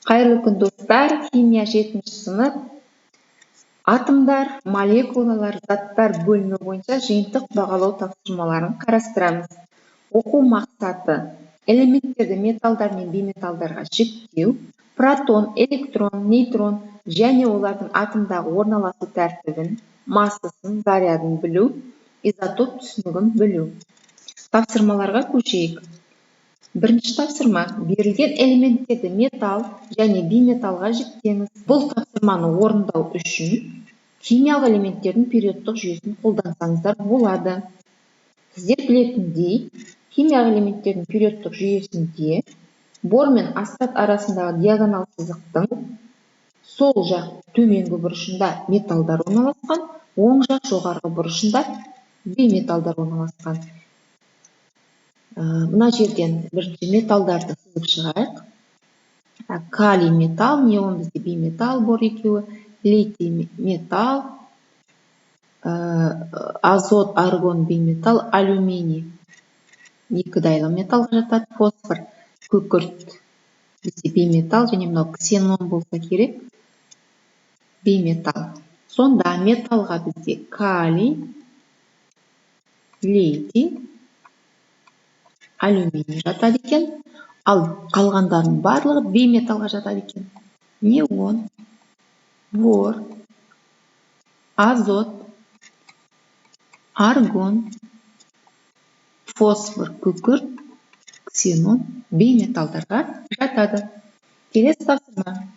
Қайырлы күн достар, химия 7-ші сынып. Атомдар, молекулалар, заттар бөлімі бойынша жиынтық бағалау тапсырмаларын қарастырамыз. Оқу мақсаты: элементтерді металдар мен бейметалдарға жіктеу, протон, электрон, нейтрон және олардың атомдағы орналасу тәртібін, массасын, зарядын білу, изотоп түсінігін білу. Тапсырмаларға көшейік. Бірінші тапсырма: берілген элементтерді металл және бейметалға жіктеңіз. Бұл тапсырманы орындау үшін химиялық элементтердің периодтық жүйесін қолдансаңыздар болады. Сіздер білетіндей, химиялық элементтердің периодтық жүйесінде бор мен астат арасындағы диагонал сызықтың сол жақ төменгі бұрышында металдар орналасқан, оң жақ жоғарғы бұрышында бейметалдар орналасқан. Мына жерден бірінші металдарды сызып шығайық. Калий металл, неон бізде бейметалл бор екеуі, литий металл, азот, аргон бейметалл, алюминий екі дайлы металлға жатады, фосфор, күкірт бізде бейметалл, және мынау ксенон болса керек, бейметалл. Сонда металлға бізде калий, литий, алюминий жатады екен, ал қалғандардың барлығы бейметалға жатады екен. Неон, бор, азот, аргон, фосфор, күкірт, ксенон бейметалдарға жатады. Келесі тапсырма.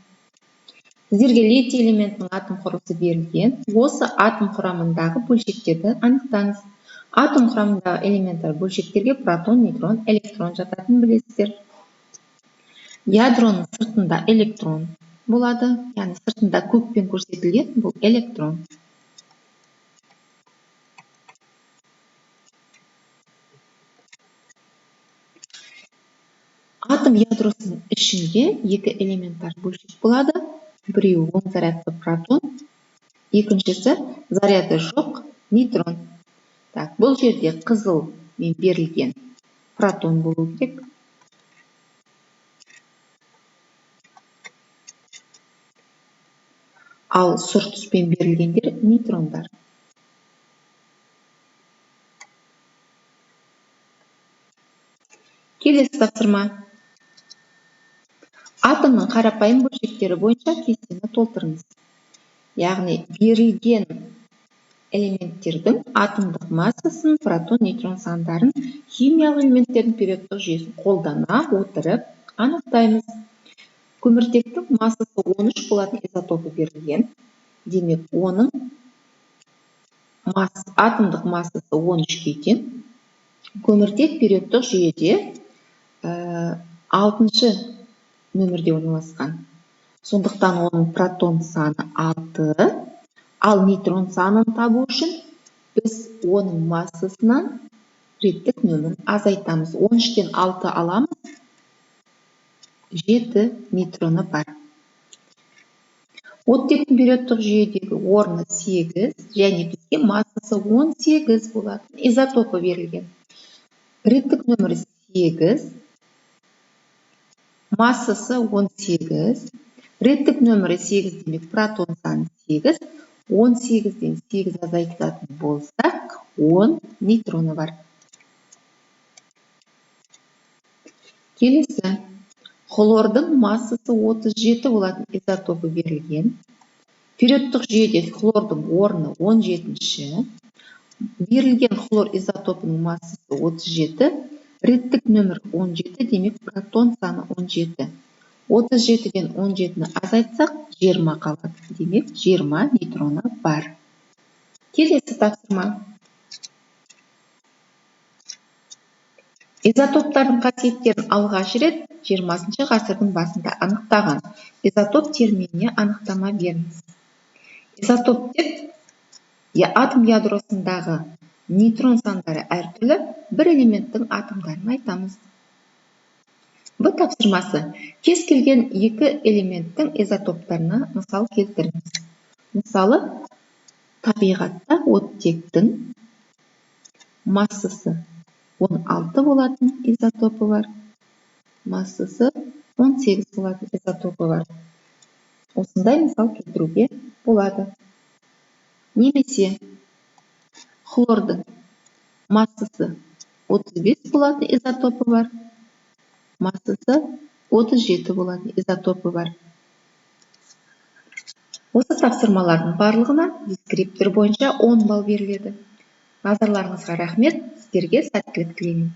Сіздерге литий элементінің атом құрылысы берілген. Осы атом құрамындағы бөлшектерді анықтаңыз. Атом құрамындағы элементтер бөлшектерге протон, нейтрон, электрон жататынын білесіздер. Ядроның сыртында электрон болады, яғни сыртында көкпен көрсетілген бұл электрон. Атом ядросының ішінде екі элементар бөлшек болады. Біреуі оң зарядты протон, екіншісі заряды жоқ нейтрон. Бұл жерде қызыл мен берілген протон болу керек. Ал сұр түспен берілгендер нейтрондар. Келесі тапсырма. Атомның қарапайым бөлшектері бойынша кестені толтырыңыз. Яғни берілген элементтердің атомдық массасын, протон, нейтрон сандарын химиялық элементтердің периодтық жүйесін қолдана отырып анықтаймыз. Көміртектің массасы 13 болатын изотопы берілген. Демек, оның атомдық массасы 13-ке тең. Көміртек периодтық жүйеде 6-шы нөмірде орналасқан. Сондықтан оның протон саны 6, ал нейтрон санын табу үшін біз оның массасынан реттік нөмірін азайтамыз. 13-тен 6 аламыз, 7 нейтроны бар. Оттектің периодтық жүйедегі орны 8, және бізге массасы 18 болады. Изотопы берілген. Реттік нөмірі 8, массасы 18, реттік нөмірі 8 демек протон саны 8, 18-ден 8 азайтатын болсақ, 10 нейтроны бар. Келесі. Хлордың массасы 37 болатын изотопы берілген. Периодтық жүйеде хлордың орны 17-ші. Берілген хлор изотопының массасы 37, реттік нөмір 17, демек протон саны 17. 37-ден 17-ні азайтсақ, 20 қалады. Демек, 20 нейтроны бар. Келесі тапсырма. Изотоптардың қасиеттерін алғаш рет 20-шы ғасырдың басында анықтаған. Изотоп терминіне анықтама беріңіз. Изотоп деп атом ядросындағы нейтрон сандары әртүрлі бір элементтің атомдарын айтамыз. Б тапсырмасы. Кез келген екі элементтің изотоптарына мысал келтіріңіз. Мысалы, табиғатта оттектің массасы 16 болатын изотопы бар. Массасы 18 болады изотопы бар. Осындай мысал келтіруге болады. Немесе хлордың массасы 35 болады изотопы бар. Массасы 37 болады изотопы бар. Осы тапсырмалардың барлығына дескриптор бойынша 10 балл беріледі. Назарларыңызға рахмет, сіздерге сәттілік тілеймін.